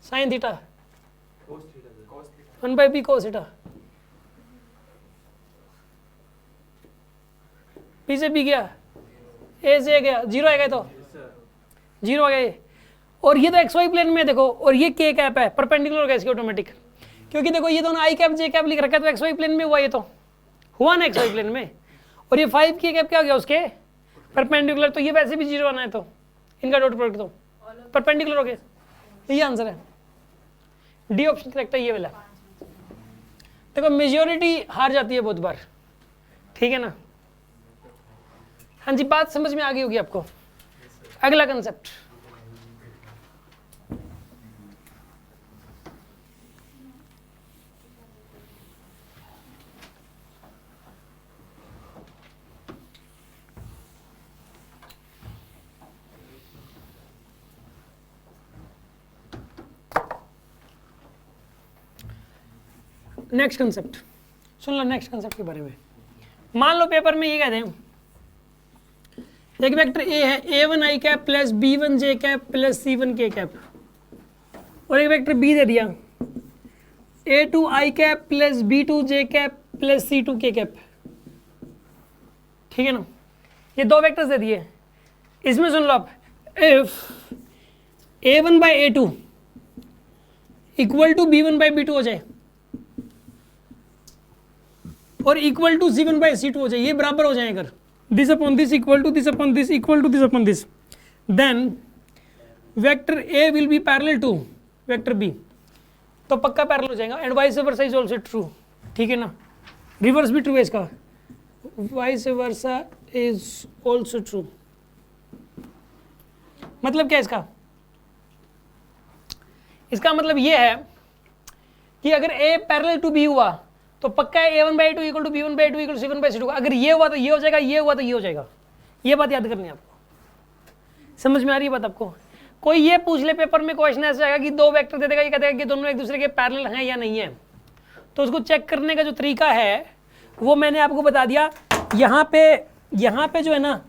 sine theta, 1/b cos theta. b से b गया, a से a गया, 0 आएगा, तो 0 आ गया ये। और ये तो एक्स वाई प्लेन में देखो, और ये के कैप है, परपेंडिकुलर हो गया इसके ऑटोमेटिक, क्योंकि देखो ये दोनों आई कैप जे कैप लिख रखा है, तो एक्स वाई प्लेन में हुआ, ये तो हुआ ना एक्स वाई प्लेन में। और ये 5 के कैप क्या हो गया उसके परपेंडिकुलर, तो ये वैसे भी 0 आना है, तो इनका डॉट प्रोडक्ट तो परपेंडिकुलर हो गया। यही आंसर है, डी ऑप्शन करेक्ट है ये वाला। देखो मेजोरिटी हार जाती है बहुत बार, ठीक है ना। हाँ जी, बात समझ में आ गई होगी आपको। अगला कंसेप्ट, नेक्स्ट कंसेप्ट सुन लो, नेक्स्ट कंसेप्ट के बारे में। मान लो पेपर में ये कहते हैं एक वेक्टर ए है a1 i cap plus b1 j cap plus c1 k cap, और एक वेक्टर b दे दिया a2 i cap plus b2 j cap plus c2 k cap. ठीक है ना, ये दो वेक्टर्स दे दिए। इसमें सुन लो आप, if a1 by a2 equal to b1 by b2 हो जाए और equal to c1 by c2 हो जाए, ये बराबर हो जाए अगर this upon this equal to this upon this equal to this upon this, then vector a will be parallel to vector b, तो पक्का पैरेलल हो जाएगा। And vice versa is also true. ठीक है ना, रिवर्स भी ट्रू है इसका, vice versa is also true. मतलब क्या इसका? इसका मतलब ये है कि अगर a पैरेलल टू b हुआ तो पक्का है a1 by 2 equal to b1 by 2 equal to c1 by c2। अगर ये हुआ तो ये हो जाएगा, ये हुआ तो ये हो जाएगा। ये बात याद करनी है आपको। समझ में आ रही है बात आपको? कोई ये पूछ ले पेपर में, क्वेश्चन ऐसा आएगा कि दो वेक्टर दे देगा, ये कहता है कि दोनों एक दूसरे के पैरेलल हैं या नहीं है, तो उसको चेक करने का जो तरीका है वो मैंने आपको बता दिया। यहाँ पे जो है ना,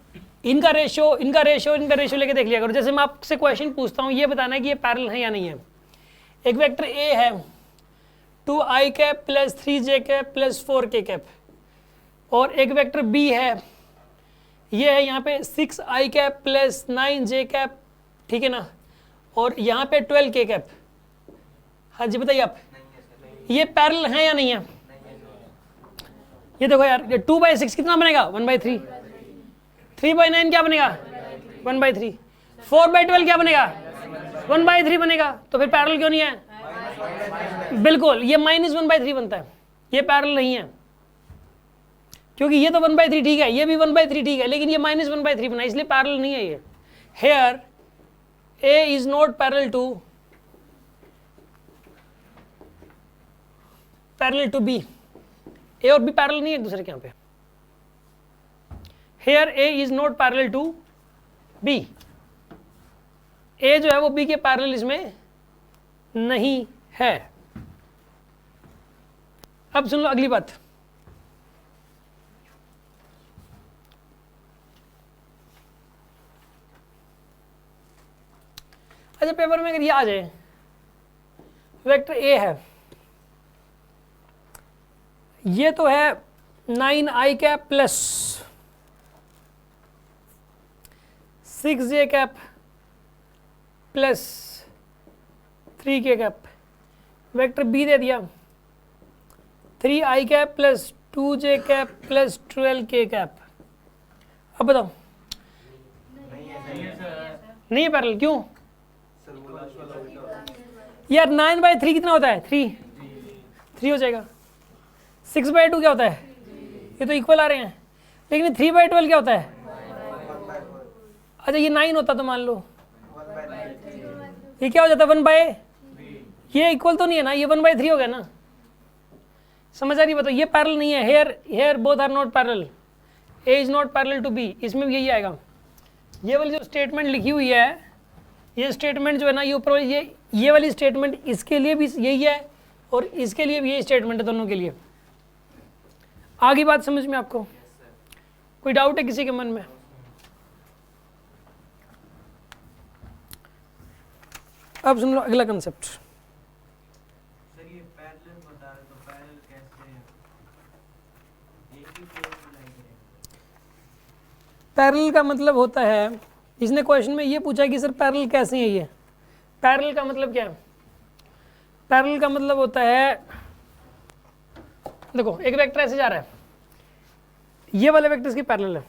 इनका रेशियो लेके देख लिया करो। जैसे मैं आपसे क्वेश्चन पूछता हूँ, ये बताना है कि ये पैरेलल है या नहीं है। एक वेक्टर ए है 2i cap plus 3j cap plus 4k cap, और एक वेक्टर b है, ये है यहाँ पे 6i cap plus 9j cap. ठीक है ना, और यहाँ पे 12k कैप। हाँ जी बताइए आप, ये पैरेलल हैं या नहीं है? ये देखो यार, ये 2/6 कितना बनेगा? 1/3। 3/9 क्या बनेगा? 1/3। 4/12 क्या बनेगा? 1/3 बनेगा। तो फिर पैरेलल क्यों नहीं है? बिल्कुल, ये -1/3 बनता है, ये पैरेलल नहीं है, क्योंकि ये तो 1/3 ठीक है, ये भी 1/3 ठीक है, लेकिन ये -1/3 बना, इसलिए पैरेलल नहीं है ये। Here a is not parallel to b। a और b पैरेलल नहीं है एक दूसरे के यहाँ पे। Here a is not parallel to b, a जो है वो b के पैरेलल इसमें नहीं है। अब सुन लो अगली बात। अच्छा, पेपर में अगर ये आ जाए, वेक्टर ए है, ये तो है 9i cap plus 6j cap plus 3k cap, vector B दे दिया 3i cap plus 2j cap plus 12k cap. अब बताओ, नहीं है पैरेलल, क्यों यार? 9/3 कितना होता है? 3 हो जाएगा। 6/2 क्या होता है? ये तो इक्वल आ रहे हैं, लेकिन 3/12 क्या होता है? अच्छा, ये 9 होता तो मान लो ये क्या हो जाता? 1/, ये इक्वल तो नहीं है ना, ये 1/3 हो गया ना। समझ आ रही? बताओ, ये पैरेलल नहीं है। Here both are not parallel, A is not parallel to B, इसमें भी यही आएगा। ये वाली जो स्टेटमेंट लिखी हुई है, ये स्टेटमेंट जो है ना, ये ऊपर ये वाली स्टेटमेंट इसके लिए भी यही है और इसके लिए भी यही स्टेटमेंट है, दोनों के लिए। आगे बात समझ में आपको? कोई डाउट है किसी के मन में? अब सुन लो अगला कंसेप्ट। सर ये पैरेलल बता रहे, तो पैरेलल कैसे है? एक ही पेज में लाइन है। पैरेलल का मतलब होता है, इसने क्वेश्चन में ये पूछा कि सर पैरेलल कैसे है? ये पैरेलल का मतलब क्या है? पैरेलल का मतलब होता है, देखो एक वेक्टर ऐसे जा रहा है, ये वाले वेक्टर इसके पैरेलल है,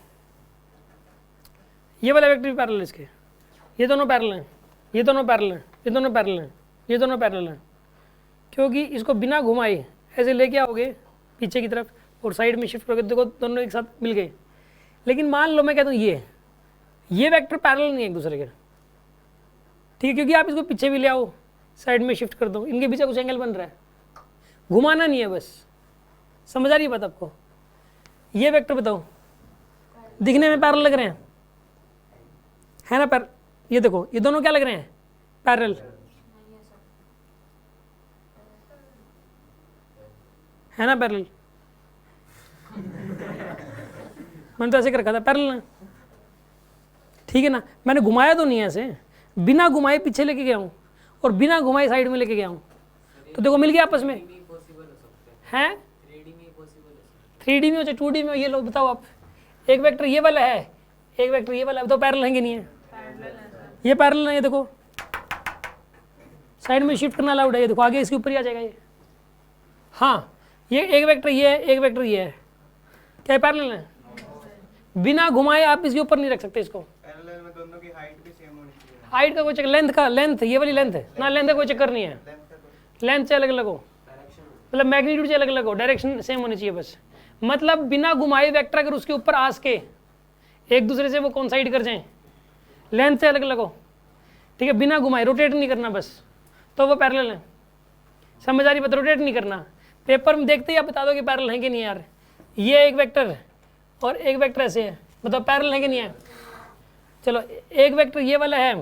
ये वाले वेक्टर भी पैरेलल है इसके, ये दोनों पैरेलल हैं, ये दोनों पैरेलल हैं, ये दोनों पैरेलल हैं, ये दोनों पैरेलल हैं, क्योंकि इसको बिना घुमाए ऐसे लेके आओगे पीछे की तरफ और साइड में शिफ्ट करोगे, देखो दोनों एक साथ मिल गए। लेकिन मान लो मैं कहता हूँ ये वेक्टर पैरेलल नहीं है एक दूसरे के, ठीक है, क्योंकि आप इसको पीछे भी ले आओ, साइड में शिफ्ट कर दो, इनके पीछे कुछ एंगल बन रहा है, घुमाना नहीं है बस। समझ आ रही है बात आपको? ये वेक्टर बताओ, दिखने में पैरेलल लग रहे हैं, है ना? ये देखो, ये दोनों क्या लग रहे हैं? पैरेलल। है ना पैरेलल? मैंने तो ऐसे कर रखा था पैरेलल ना, ठीक है ना। मैंने घुमाया तो नहीं है ऐसे, बिना घुमाए पीछे लेके गया हूँ और बिना घुमाए साइड में लेके गया हूँ, तो देखो मिल गया आपस में। हैं 3D में हो चाहे 2D में हो, ये लो बताओ आप। एक वेक्टर ये वाला है, एक वेक्टर ये वाला है, बताओ पैरेलल है कि नहीं है? ये पैरेलल है, ये देखो साइड में शिफ्ट करना अलाउड है, ये देखो आगे इसके ऊपर ही आ जाएगा ये। हाँ ये एक वेक्टर ये है, एक वेक्टर ये है, क्या पैरेलल है? बिना घुमाए आप इसके ऊपर नहीं रख सकते इसको। पैरेलल में दोनों की हाइट भी सेम होनी चाहिए। हाइट का कोई चक्कर, लेंथ का, लेंथ ये वाली लेंथ है ना, लेंथ का कोई चक्कर नहीं है, लेंथ से अलग अलग हो, मतलब मैग्नीट्यूड से अलग अलग हो, डायरेक्शन सेम होनी चाहिए बस। मतलब बिना घुमाए वेक्टर अगर उसके ऊपर आस के एक दूसरे से वो कोइंसाइड कर जाएं, लेंथ से अलग अलग हो, ठीक है, बिना घुमाए, रोटेट नहीं करना बस, तो वो पैरेलल है। समझ आ रही बात? रोटेट नहीं करना, पेपर में देखते ही आप बता दो कि पैरेलल है कि नहीं यार। ये एक वेक्टर और एक वेक्टर ऐसे है, बताओ पैरेलल है कि नहीं है? चलो एक वेक्टर ये वाला है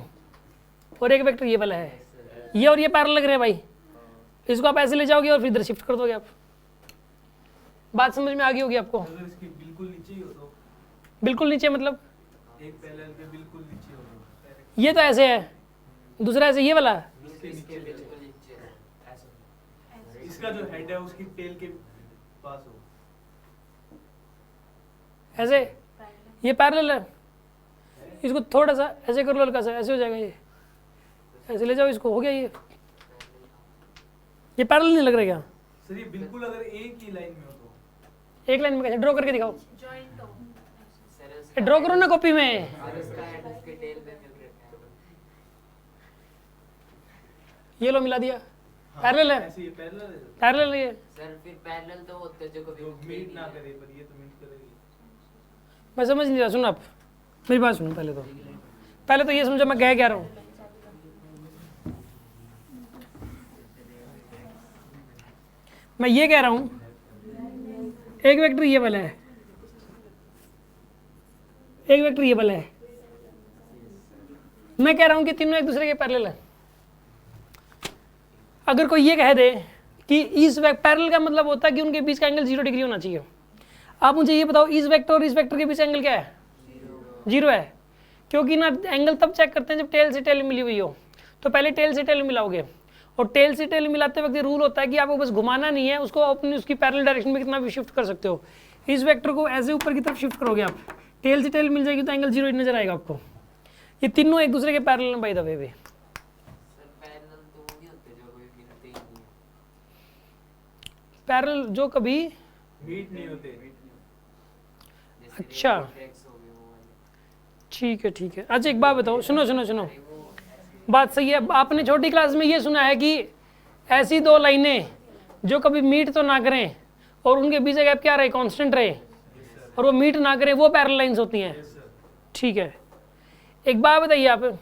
और एक वेक्टर ये वाला है, ये और ये पैरेलल लग रहे हैं भाई, इसको आप ऐसे ले जाओगे और फिर इधर शिफ्ट कर दोगे आप। बात समझ में आ गई होगी आपको? अगर इसके बिल्कुल नीचे ही हो तो बिल्कुल नीचे मतलब एक पैरेलल के बिल्कुल नीचे हो तो ये तो ऐसे है, दूसरा ऐसे, ये वाला इसके नीचे इसका जो हेड है उसकी टेल के पास हो। ऐसे, ये पैरेलल है, इसको थोड़ा सा ऐसे कर लो, हल्का सा ऐसे हो जाएगा, ये ऐसे ले जाओ इसको, हो गया ये पैरेलल नहीं लग रहा क्या? सर ये बिल्कुल अगर एक ही लाइन में हो तो एक लाइन में कैसे? ड्रॉ करके दिखाओ, जॉइंट हो ड्रॉ करो ना कॉपी में। ये लो मिला दिया, पैरेलल है, ऐसे ये पैरेलल है सर। पैरेलल है ये। सर फिर पैरेलल तो होते जो कभी तो मीट ना करे पर ये तो मीट करेगी। मैं समझ नहीं रहा, सुनो आप मेरी बात सुनो, पहले तो ये समझो मैं कह क्या रहा हूँ। मैं ये कह रहा हूँ एक वेक्टर ये वाला है, एक वेक्टर ये वाला है, मैं कह रहा हूँ कि तीनों एक दूसरे के पैरेलल है। अगर कोई ये कह दे कि इस पैरेलल का मतलब होता है कि उनके बीच का एंगल 0 डिग्री होना चाहिए, आप मुझे ये बताओ इस वेक्टर और इस वेक्टर के बीच एंगल क्या है? 0 है, क्योंकि ना एंगल तब चेक करते हैं जब टेल से टेल मिली हुई हो, तो पहले टेल से टेल मिलाओगे, और टेल से टेल मिलाते वक्त रूल होता है कि आपको बस घुमाना नहीं है उसको, अपनी उसकी पैरेलल डायरेक्शन में कितना भी शिफ्ट कर सकते हो। इस वेक्टर को ऐसे ऊपर की तरफ शिफ्ट करोगे आप, टेल से टेल मिल जाएगी तो एंगल 0 नजर आएगा आपको। ये तीनों एक दूसरे के पैरेलल हैं बाय द वे। पैरेलल जो कभी मीट नहीं होते। अच्छा ठीक है। अच्छा एक बात बताओ, सुनो, बात सही है। आपने छोटी क्लास में ये सुना है कि ऐसी दो लाइनें जो कभी मीट तो ना करें और उनके बीच गैप क्या रहे? कांस्टेंट रहे, और वो मीट ना करें, वो पैरेलल लाइंस होती हैं। ठीक है, एक बात बताइए आप,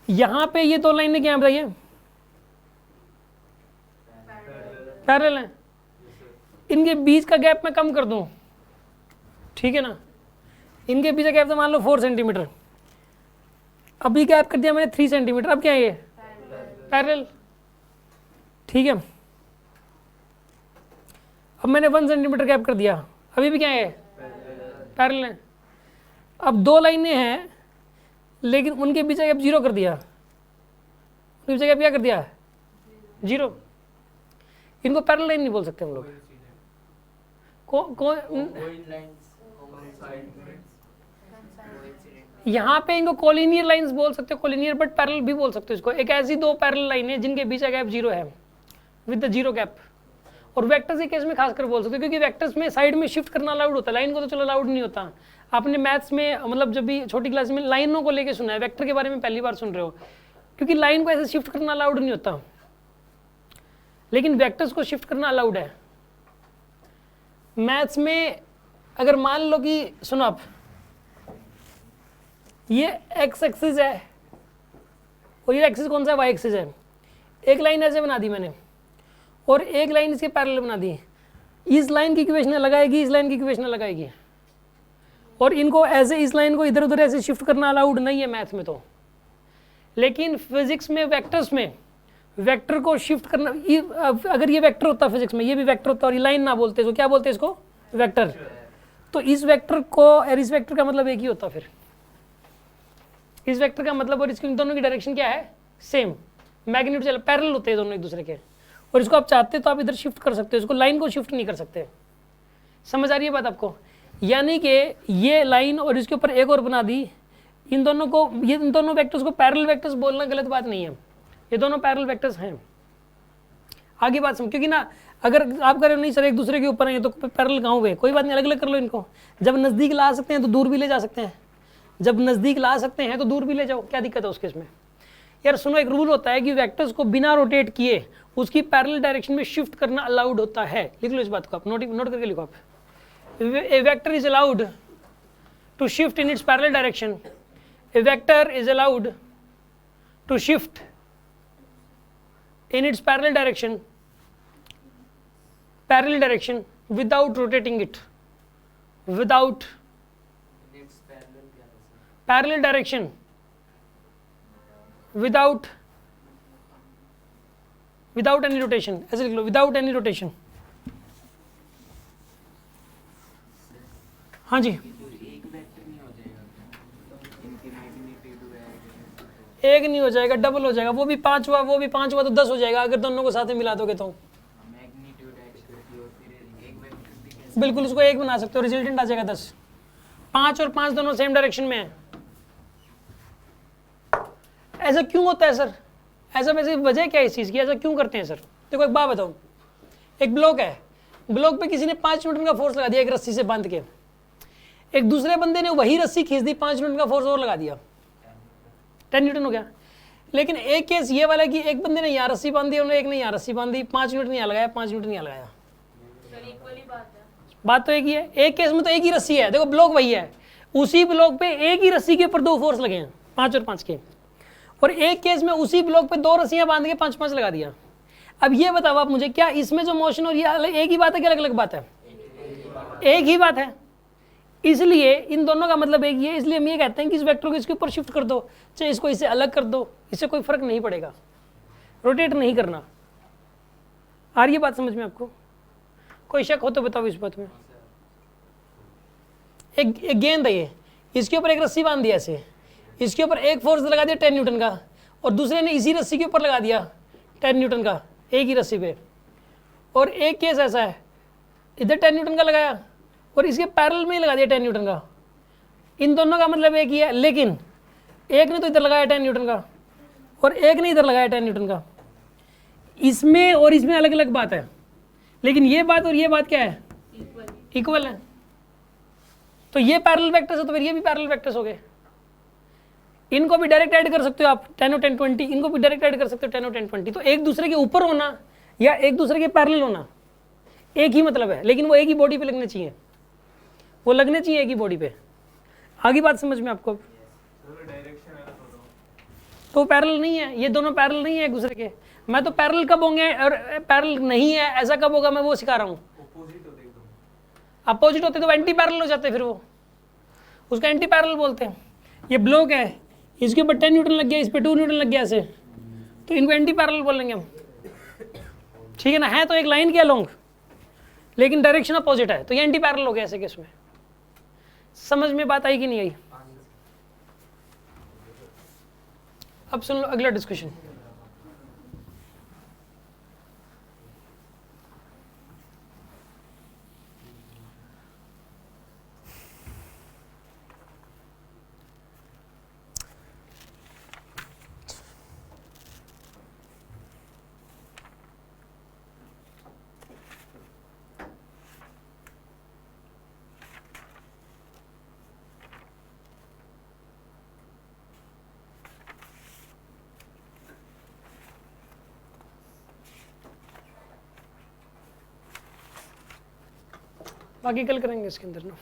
यहाँ पे ये दो लाइनें क्या हैं बताइए? पैरेलल हैं। इनके बीच का गैप मैं कम कर दूं, ठीक है ना, इनके बीच का गैप तो मान लो 4 सेंटीमीटर, अभी गैप कर दिया मैंने 3 सेंटीमीटर, अब क्या है ये? पैरेलल। ठीक है, अब मैंने 1 सेंटीमीटर गैप कर दिया, अभी भी क्या है? पैरेलल है। अब दो लाइनें हैं लेकिन उनके बीच का गैप 0 कर दिया, उनके बीच का गैप क्या कर दिया? 0। इनको पैरेलल लाइन नहीं बोल सकते हम लोग। यहाँ पे इनको कोलिनियर लाइंस बोल सकते हो, कोलिनियर बट पैरेलल भी बोल सकते हो इसको। एक ऐसी दो पैरेलल लाइनें जिनके बीच का गैप 0 है विद द 0 गैप। और वेक्टर्स के केस में खासकर बोल सकते हो क्योंकि वेक्टर्स में साइड में शिफ्ट करना अलाउड होता है, लाइन को तो चलो अलाउड नहीं होता। आपने मैथ्स में मतलब जब भी छोटी क्लास में लाइनों को लेके सुना है, वेक्टर के बारे में पहली बार सुन रहे हो, क्योंकि लाइन को ऐसे शिफ्ट करना अलाउड नहीं होता, लेकिन वेक्टर्स को शिफ्ट करना अलाउड है। मैथ्स में अगर मान लो कि सुनो आप, ये एक्स एक्सिस है और ये एक्सिस कौन सा है? वाई एक्सिस है। एक लाइन ऐसे बना दी मैंने और एक लाइन इसके पैरेलल बना दी। इस लाइन की इक्वेशन लगाएगी, इस लाइन की इक्वेशन लगाएगी, और इनको ऐसे इस लाइन को इधर उधर ऐसे शिफ्ट करना अलाउड नहीं है मैथ में तो। लेकिन फिजिक्स में वेक्टर्स में वेक्टर को शिफ्ट करना, अगर ये वेक्टर होता फिजिक्स में, ये भी वेक्टर होता और ये लाइन ना बोलते तो क्या बोलते इसको, वेक्टर। तो इस वेक्टर को और इस वेक्टर का मतलब एक ही होता फिर, इस वेक्टर का मतलब और इसके दोनों की डायरेक्शन क्या है, सेम, मैग्नीट्यूड चल पैरेलल होते हैं दोनों एक दूसरे के, और इसको आप चाहते तो आप इधर शिफ्ट कर सकते हो, इसको लाइन को शिफ्ट नहीं कर सकते। समझ आ रही है बात आपको? यानी कि ये लाइन और इसके ऊपर एक और बना दी, इन दोनों को, ये इन दोनों वेक्टर्स को पैरेलल वेक्टर्स बोलना गलत बात नहीं है, ये दोनों पैरेलल वेक्टर्स हैं। आगे बात समझ, क्योंकि ना अगर आप करें नहीं सर एक दूसरे के ऊपर है तो पैरेलल कहाँ हुए, कोई बात नहीं, अलग अलग कर लो इनको। जब नज़दीक ला सकते हैं तो दूर भी ले जा सकते हैं, जब नज़दीक ला सकते हैं तो दूर भी ले जाओ, क्या दिक्कत है उस केस में? यार सुनो, एक रूल होता है कि वेक्टर्स को बिना रोटेट किए उसकी पैरेलल डायरेक्शन में शिफ्ट करना अलाउड होता है। लिख लो इस बात को, आप नोट करके लिखो आप। A vector is allowed to shift in its parallel direction, a vector is allowed to shift in its parallel direction without rotating it, without Next parallel क्या है sir? parallel direction, without any rotation, ऐसे लिख लो, without any rotation। हाँ जी, ये तो एक vector नहीं हो जाएगा क्या? इनकी मैग्नीट्यूड है, एक नहीं हो जाएगा, डबल हो जाएगा, वो भी 5 हुआ, वो भी 5 हुआ तो 10 हो जाएगा अगर दोनों को साथ में मिला दोगे तो। मैग्नीट्यूड एक्स करती और फिर एक वेक्टर भी कैसे? बिल्कुल उसको एक बना सकते हो, रिजल्टेंट आ जाएगा 10। 5 और 5 दोनों सेम डायरेक्शन में है। ऐसा क्यों होता है सर? ऐसा वैसे वजह क्या है इस चीज़ की, ऐसा क्यों करते हैं सर? देखो एक बात बताओ, एक ब्लॉक है, ब्लॉक पे किसी ने 5 न्यूटन का फोर्स लगा दिया एक रस्सी से बांध के, एक दूसरे बंदे ने वही रस्सी खींच दी, 5 न्यूटन का फोर्स और लगा दिया, 10 न्यूटन हो गया। लेकिन एक केस ये वाला कि एक बंदे ने यहाँ रस्सी बांध दी और एक ने यहाँ रस्सी बांध दी, 5 न्यूटन यहाँ लगाया, 5 न्यूटन यहाँ लगाया, सर इक्वली बात है। बात तो एक ही है। एक केस में तो एक ही रस्सी है, देखो ब्लॉक वही है, उसी ब्लॉक पे एक ही रस्सी के ऊपर 2 फोर्स लगे हैं, 5 और 5 के, और एक केस में उसी ब्लॉक पे 2 रस्सियां बांध के 5-5 लगा दिया। अब ये बताओ आप मुझे, क्या इसमें जो मोशन और ये एक ही बात है कि अलग अलग बात है? एक ही बात है। इसलिए इन दोनों का मतलब एक ही है, इसलिए हम ये कहते हैं कि इस वेक्टर को इसके ऊपर शिफ्ट कर दो, चाहे इसको इससे अलग कर दो, इससे कोई फर्क नहीं पड़ेगा, रोटेट नहीं करना। आ रही है बात समझ में आपको? कोई शक हो तो बताओ इस बात में। एक गेंद है ये, इसके ऊपर एक रस्सी बांध दिया ऐसे, इसके ऊपर एक फोर्स लगा दिया 10 न्यूटन का, और दूसरे ने इसी रस्सी के ऊपर लगा दिया 10 न्यूटन का, एक ही रस्सी पे। और एक केस ऐसा है, इधर 10 न्यूटन का लगाया और इसके पैरेलल में ही लगा दिया 10 न्यूटन का। इन दोनों का मतलब एक ही है, लेकिन एक ने तो इधर लगाया 10 न्यूटन का और एक ने इधर लगाया 10 न्यूटन का। इसमें और इसमें अलग अलग बात है, लेकिन ये बात और ये बात क्या है? इक्वल है। तो ये पैरेलल वेक्टर्स है तो फिर ये भी पैरेलल वेक्टर्स हो गए। इनको भी डायरेक्ट ऐड कर सकते हो आप, 10 और 10 20, इनको भी डायरेक्ट ऐड कर सकते हो 10 और 10 20। तो एक दूसरे के ऊपर होना या एक दूसरे के पैरेलल होना एक ही मतलब है, लेकिन वो एक ही बॉडी पे लगने चाहिए, वो लगने चाहिए एक ही बॉडी पे। आगे बात समझ में आपको? तो पैरेलल नहीं है, ये दोनों पैरेलल नहीं है एक दूसरे के। मैं तो पैरेलल कब होंगे और पैरेलल नहीं है ऐसा कब होगा, मैं वो सिखा रहा हूँ। अपोजिट होते तो एंटी पैरेलल हो जाते, फिर वो उसका एंटी पैरेलल बोलते हैं। ये ब्लॉक है, इसके ऊपर 10 न्यूटन लग गया, इस पर 2 न्यूटन लग गया ऐसे, तो इनको एंटी पैरेलल बोलेंगे हम, ठीक है ना? है तो एक लाइन के अलोंग, लेकिन डायरेक्शन अपोजिट है, तो ये एंटी पैरेलल हो गया ऐसे केस में। समझ में बात आई कि नहीं आई? अब सुन लो अगला डिस्कशन। बाकी कल करेंगे इसके अंदर ना।